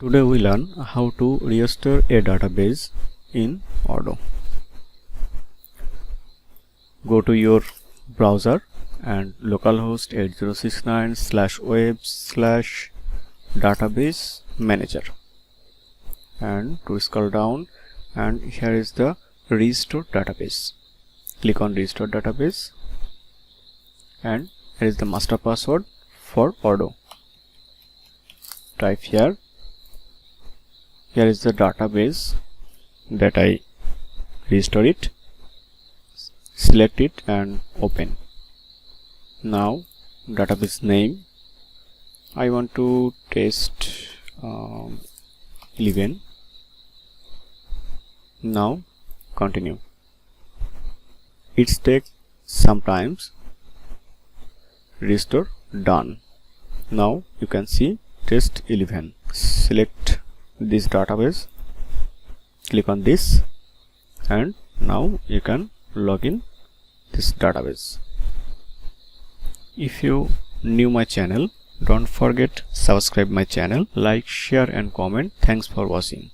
Today we learn how to restore a database in Odoo. Go to your browser and localhost 8069/web/database manager, and to scroll down, and here is the restore database. Click on restore database, and here is the master password for Odoo. Type here. Here is the database that I restore it. Select it and open. Now database name, I want to test 11. Now continue. It takes sometimes. Restore done. Now you can see test 11. Select this database, click on this, and now you can log in this database. If you new my channel, don't forget subscribe my channel, like, share and comment. Thanks for watching.